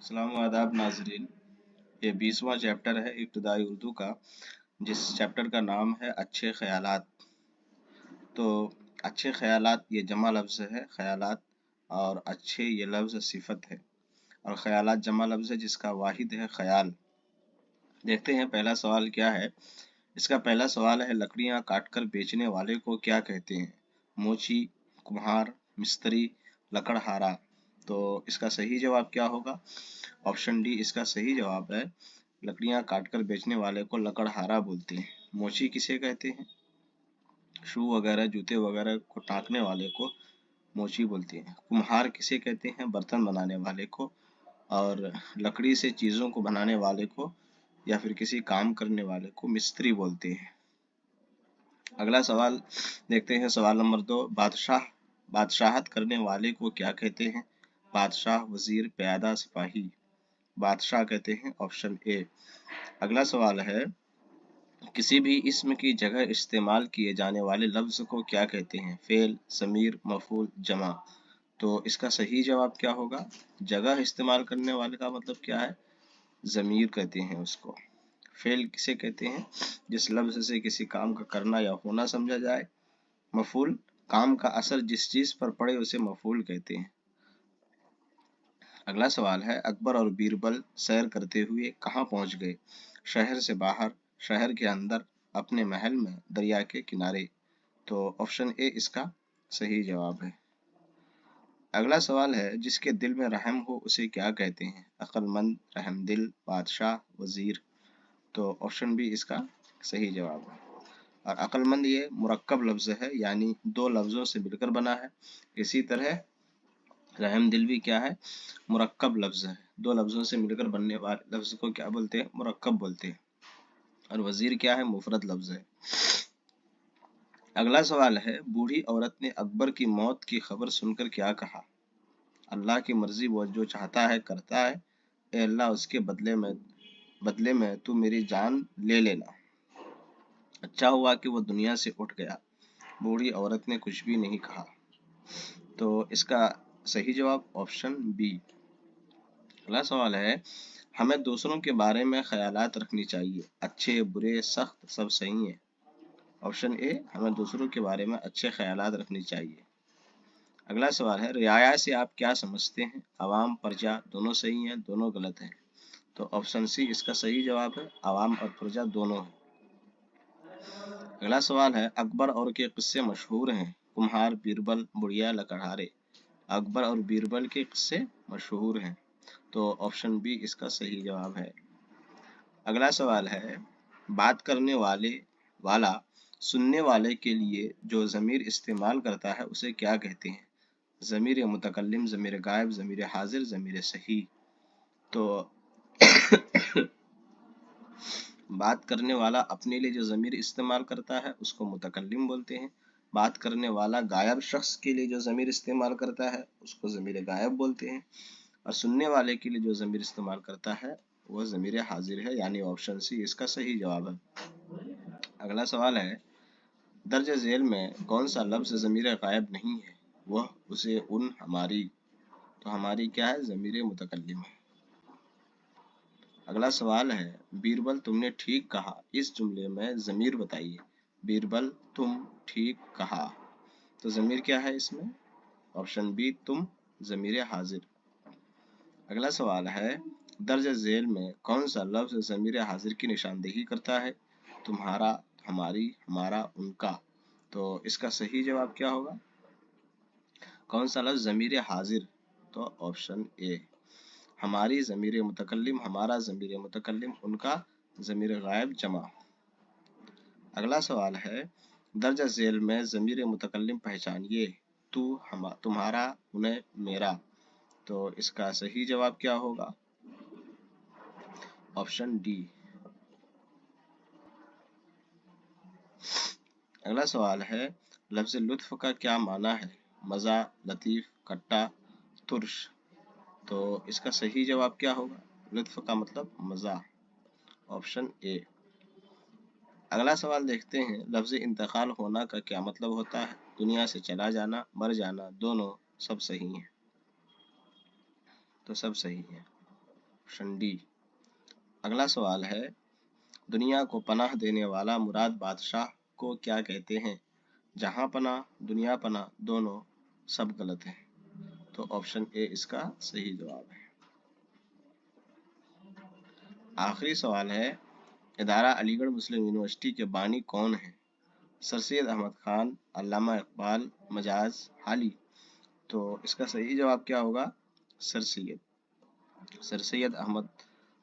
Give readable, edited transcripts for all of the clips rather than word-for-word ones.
सलाम व आदाब नाजरीन। ये 20वां चैप्टर है इब्तदाई उर्दू का, जिस चैप्टर का नाम है अच्छे ख्यालात। तो अच्छे ख्यालात ये जमा लफ्ज़ है ख्यालात, और अच्छे ये लफ्ज़ सिफत है, और ख्यालात जमा लफ्ज़ है जिसका वाहिद है ख्याल। देखते हैं पहला सवाल क्या है। इसका पहला सवाल है, लकड़ियाँ काटकर बेचने वाले को क्या कहते हैं? मोची, कुम्हार, मिस्त्री, लकड़हारा। तो इसका सही जवाब क्या होगा? ऑप्शन डी इसका सही जवाब है। लकड़ियां काटकर बेचने वाले को लकड़हारा बोलते हैं। मोची किसे कहते हैं? शू वगैरह जूते वगैरह को टाँकने वाले को मोची बोलते हैं। कुम्हार किसे कहते हैं? बर्तन बनाने वाले को। और लकड़ी से चीजों को बनाने वाले को या फिर किसी काम करने वाले को मिस्त्री बोलते हैं। अगला सवाल देखते हैं, सवाल नंबर 2। बादशाहत करने वाले को क्या कहते हैं? बादशाह, वजीर, प्यादा, सिपाही। बादशाह कहते हैं, ऑप्शन ए। अगला सवाल है, किसी भी इस्म की जगह इस्तेमाल किए जाने वाले लफ्ज को क्या कहते हैं? फेल, ज़मीर, मफूल, जमा। तो इसका सही जवाब क्या होगा? जगह इस्तेमाल करने वाले का मतलब क्या है? ज़मीर कहते हैं उसको। फेल किसे कहते हैं? जिस लफ्ज से किसी काम का करना या होना समझा जाए। मफूल, काम का असर जिस चीज पर पड़े उसे मफूल कहते हैं। अगला सवाल है, अकबर और बीरबल सैर करते हुए कहाँ पहुंच गए? शहर से बाहर, शहर के अंदर, अपने महल में, दरिया के किनारे। तो ऑप्शन ए इसका सही जवाब है। अगला सवाल है, जिसके दिल में रहम हो उसे क्या कहते हैं? अक्लमंद, रहमदिल, बादशाह, वजीर। तो ऑप्शन बी इसका सही जवाब है। और अक्लमंद ये मुरक्कब लफ्ज है, यानी दो लफ्जों से मिलकर बना है। इसी तरह रहमदिल भी क्या है? मुरक्कब लफ्ज है, दो लफ्जों से मिलकर बनने वाले लफ्ज को क्या बोलते हैं? मुरक्कब बोलते हैं। और वजीर क्या है? मुफरद लफ्ज है। अगला सवाल है, बूढ़ी औरत ने अकबर की मौत की खबर सुनकर क्या कहा? अल्लाह की मर्जी, वो जो चाहता है करता है। ए अल्लाह, उसके बदले में तू मेरी जान ले लेना। अच्छा हुआ कि वो दुनिया से उठ गया। बूढ़ी औरत ने कुछ भी नहीं कहा। तो इसका सही जवाब ऑप्शन बी। अगला सवाल है, हमें दूसरों के बारे में ख्यालात रखनी चाहिए। अच्छे, बुरे, सख्त, सब सही है। ऑप्शन ए, हमें दूसरों के बारे में अच्छे ख्यालात रखनी चाहिए। अगला सवाल है, रियाया से आप क्या समझते हैं? अवाम, प्रजा, दोनों सही हैं, दोनों गलत हैं। तो ऑप्शन सी इसका सही जवाब है, अवाम और प्रजा दोनों है। अगला सवाल है, अकबर और के किस्से मशहूर हैं। कुम्हार, बीरबल, बुढ़िया, लकड़हारे। अकबर और बीरबल के किस्से मशहूर हैं। तो ऑप्शन बी इसका सही जवाब है। अगला सवाल है, बात करने वाला सुनने वाले के लिए जो ज़मीर इस्तेमाल करता है उसे क्या कहते हैं? ज़मीर मुतकल्लिम, ज़मीर गायब, ज़मीर हाजिर, ज़मीर सही। तो बात करने वाला अपने लिए जो ज़मीर इस्तेमाल करता है उसको मुतकल्लिम बोलते हैं। बात करने वाला गायब शख्स के लिए जो ज़मीर इस्तेमाल करता है उसको ज़मीर गायब बोलते हैं। और सुनने वाले के लिए जो ज़मीर इस्तेमाल करता है वह ज़मीर हाजिर है, यानी ऑप्शन सी इसका सही जवाब है। अगला सवाल है, दर्ज झेल में कौन सा लफ्ज़ ज़मीर गायब नहीं है? वह, उसे, उन, हमारी। तो हमारी क्या है? ज़मीर मुतकल्लिम है। अगला सवाल है, बीरबल तुमने ठीक कहा, इस जुमले में ज़मीर बताइए। बीरबल, तुम ठीक कहा। तो ज़मीर क्या है इसमें? ऑप्शन बी तुम, ज़मीर हाजिर। अगला सवाल है, दर्ज झेल में कौन सा लफ्ज़ ज़मीर हाजिर की निशानदेही करता है? तुम्हारा, हमारी, हमारा, उनका। तो इसका सही जवाब क्या होगा? कौन सा लफ्ज़ ज़मीर हाजिर? तो ऑप्शन ए, हमारी ज़मीर मुतकल्लिम, हमारा ज़मीर मुतकल्लिम, उनका ज़मीर गायब जमा। अगला सवाल है, दर्ज झेल में ज़मीर मुतकल्लिम पहचानिए। तू, तुम्हारा, उन्हें, मेरा। तो इसका सही जवाब क्या होगा? Option D. अगला सवाल है, लफ्ज़ लुत्फ़ का क्या माना है? मज़ा, लतीफ़, खट्टा, तुर्श। तो इसका सही जवाब क्या होगा? लुत्फ़ का मतलब मज़ा, ऑप्शन ए। अगला सवाल देखते हैं, लफ्ज़ इंतकाल होना का क्या मतलब होता है? दुनिया से चला जाना, मर जाना, दोनों, सब सही है। तो सब सही है। Option D. अगला सवाल है, दुनिया को पनाह देने वाला मुराद बादशाह को क्या कहते हैं? जहां पनाह, दुनिया पनाह, दोनों सब गलत है। तो ऑप्शन ए इसका सही जवाब है। आखिरी सवाल है, इदारा अलीगढ़ मुस्लिम यूनिवर्सिटी के बानी कौन है? सर सैयद अहमद खान, अल्लामा इकबाल, मजाज, हाली। तो इसका सही जवाब क्या होगा? सर सैयद अहमद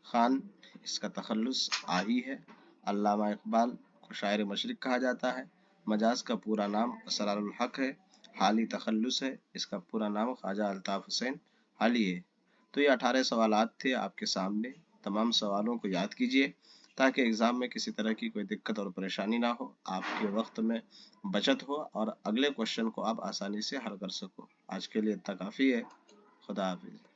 खान इसका तखल्लुस आही है। अल्लामा इकबाल को शायर मशरिक कहा जाता है। मजाज का पूरा नाम असरारुल हक है। हाली तखल्लुस है, इसका पूरा नाम ख्वाजा अल्ताफ हुसैन हाली है। तो ये 18 सवालात थे आपके सामने। तमाम सवालों को याद कीजिए ताकि एग्ज़ाम में किसी तरह की कोई दिक्कत और परेशानी ना हो, आपके वक्त में बचत हो और अगले क्वेश्चन को आप आसानी से हल कर सको। आज के लिए इतना काफ़ी है। खुदा हाफिज़।